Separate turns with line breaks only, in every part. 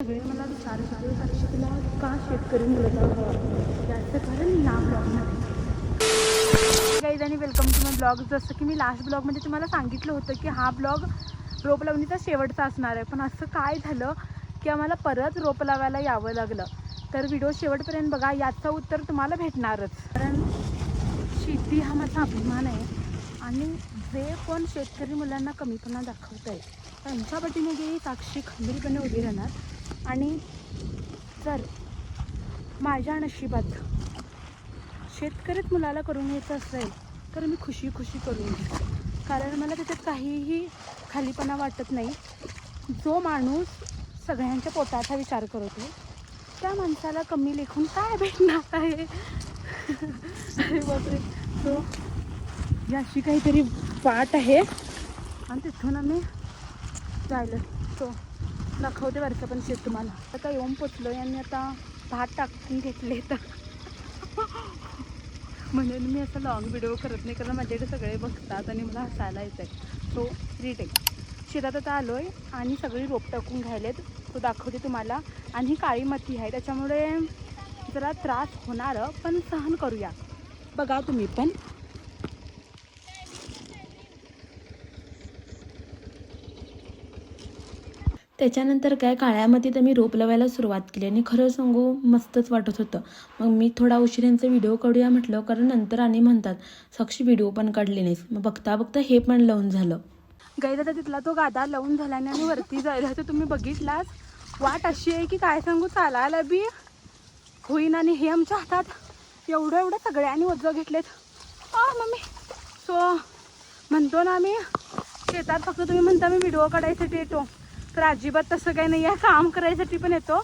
सगळे मला विचारत होते साक्षी तुला का शेतकरी मुलगा हवा याचं कारण या ब्लॉगमध्ये. गाईज आणि वेलकम टू माय ब्लॉग. जसं की मी लास्ट ब्लॉगमध्ये तुम्हाला सांगितलं होतं की हा ब्लॉग रोप लावणीचा शेवटचा असणार आहे, पण असं काय झालं की आम्हाला परत रोप लावायला यावं लागलं. तर व्हिडिओ शेवटपर्यंत बघा, याचं उत्तर तुम्हाला भेटणारच. कारण शेती हा माझा अभिमान आहे आणि जे कोण शेतकरी मुलांना कमीपणा दाखवत आहे त्यांच्या पाठीमागे साक्षी खंबीरपणे उभी राहणार. आणि जर माझ्या नशिबात शेतकरीच मुलाला करून घ्यायचं असेल तर मी खुशी खुशी करून घेईन, कारण मला त्याच्यात काहीही खालीपणा वाटत नाही. जो माणूस सगळ्यांच्या पोटाचा विचार करतो त्या माणसाला कमी लेखून काय भेटणार आहे. अरे बापरे. सो याची काहीतरी वाट आहे आणि तिथून आम्ही जायला. सो दाखवते वरचं पण शेत तुम्हाला. आता काय येऊन पोचलो आणि आता भात टाकून घेतले तर म्हणून मी असं लॉंग व्हिडिओ करत नाही, कारण माझ्याकडे सगळे बघतात आणि मला हसायला येतं आहे. सो रिटेक शेतात आता आलो आहे आणि सगळी रोप टाकून घ्यायलेत. तो दाखवते तुम्हाला. आणि ही काळी माती आहे त्याच्यामुळे जरा त्रास होणार, पण सहन करूया. बघा तुम्ही पण.
त्याच्यानंतर काय काळ्यामध्ये तर मी रोप लावायला सुरुवात केली आणि खरं सांगू मस्तच वाटत होतं. मग मी थोडा उशिऱ्यांचा व्हिडिओ काढूया म्हटलं, कारण नंतर आणि म्हणतात साक्षी व्हिडिओ पण काढली नाहीस. मग बघता बघता हे पण लावून झालं.
गाईज आता तिथला तो गादा लावून झाल्याने आणि वरती जायला तर तुम्ही बघितलाच. वाट अशी आहे की काय सांगू, चालायला बी होईन आणि हे आमच्या हातात एवढं सगळ्यांनी ओझं घेतलेत. मम्मी. सो म्हणतो ना आम्ही शेतात फक्त तुम्ही म्हणता मी व्हिडिओ काढायसाठी येतो, तर अजिबात तसं काही नाही आहे. काम करायसाठी पण येतो.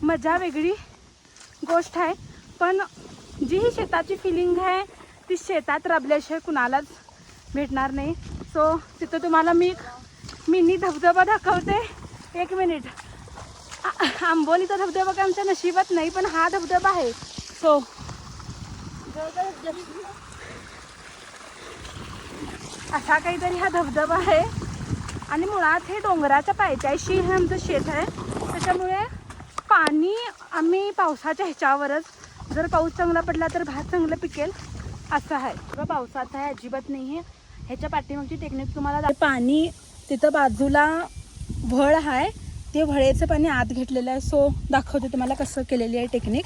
मजा वेगळी गोष्ट आहे, पण जी ही शेताची फिलिंग आहे ती शेतात राबल्याशिवाय कुणालाच भेटणार नाही. सो तिथं तुम्हाला मी मिनी धबधबा दाखवते. एक मिनिट. आंबोलीचा धबधबा काय आमच्या नशिबात नाही, पण हा धबधबा आहे. सो असा काहीतरी हा धबधबा आहे आणि मुळात हे डोंगराच्या पायथ्याशी हे आमचं शेत आहे. त्याच्यामुळे पाणी आम्ही पावसाच्या ह्याच्यावरच, जर पाऊस चांगला पडला तर भात चांगलं पिकेल असं आहे. बघा पावसात आहे अजिबात नाही आहे. ह्याच्या पाठीमागची टेक्निक तुम्हाला पाणी तिथं बाजूला व्हळ आहे, ते व्हळेचं पाणी आत घेतलेलं आहे. सो दाखवते तुम्हाला कसं केलेली आहे टेक्निक.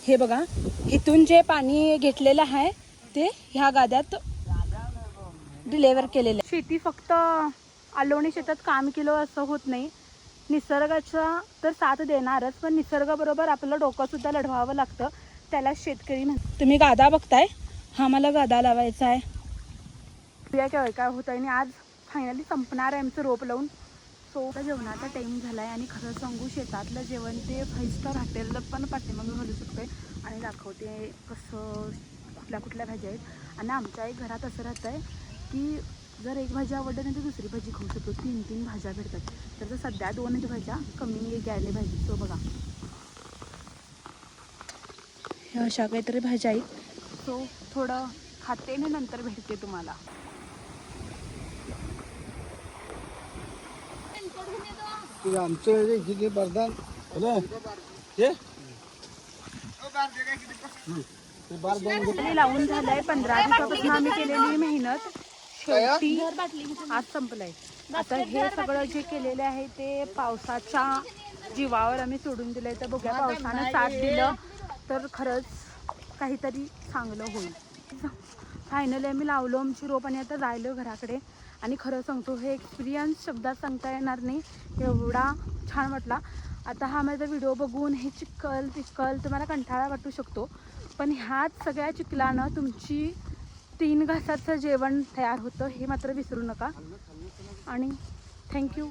हे बघा, इथून जे पाणी घेतलेलं आहे ते ह्या गाद्यात डिलेवर केलेलं आहे. शेती फक्त आलोणी शेतात काम केलं असं होत नाही. निसर्गाचा तर साथ देणारच, पण निसर्गाबरोबर आपलं डोकंसुद्धा लढवावं लागतं. त्याला शेतकरी म्हणतात. तुम्ही गादा बघताय, हा मला गादा लावायचा आहे. काय होत आहे आणि आज फायनली संपणार आहे आमचं रोप लावून. सो जेवणाचा टाईम झाला आहे आणि खरं सांगू शेतातलं जेवण ते 5 स्टार हॉटेलला पण पाठीमागं घालू शकते. आणि दाखवते कसं कुठल्या भाज्या आहेत. आणि आमच्या एक घरात असं राहतं आहे की जर एक भाजी आवडली नाही तर दुसरी भाजी खाऊ शकतो. 3 भाज्या भेटतात. तर सध्या 2 भाज्या कमी घ्यायला पाहिजे. सो बघा ह्या अशा काहीतरी भाज्या आहेत. सो थोडं खाते आणि नंतर भेटते तुम्हाला.
आमचं बरदान
लावून झालंय. 15 दिवसापासून आम्ही केलेली मेहनत शेवटी आज संपलंय. आता हे सगळं जे केलेले आहे ते पावसाच्या जीवावर आम्ही सोडून दिलंय. तर बघूया पावसानं साथ दिलं तर खरंच काहीतरी चांगलं होईल. फायनली आम्ही लावलो आमची रोप आणि आता जायलो घराकडे. आणि खरं सांगतो हे एक्सपिरियन्स शब्दात सांगता येणार नाही, एवढा छान वाटला. आता हा माझा व्हिडिओ बघून हे चिखल तुम्हाला कंटाळा वाटू शकतो, पण ह्याच सगळ्या चिखलानं तुमची 3 घासाचं जेवण तयार होतं हे मात्र विसरू नका. आणि थँक्यू.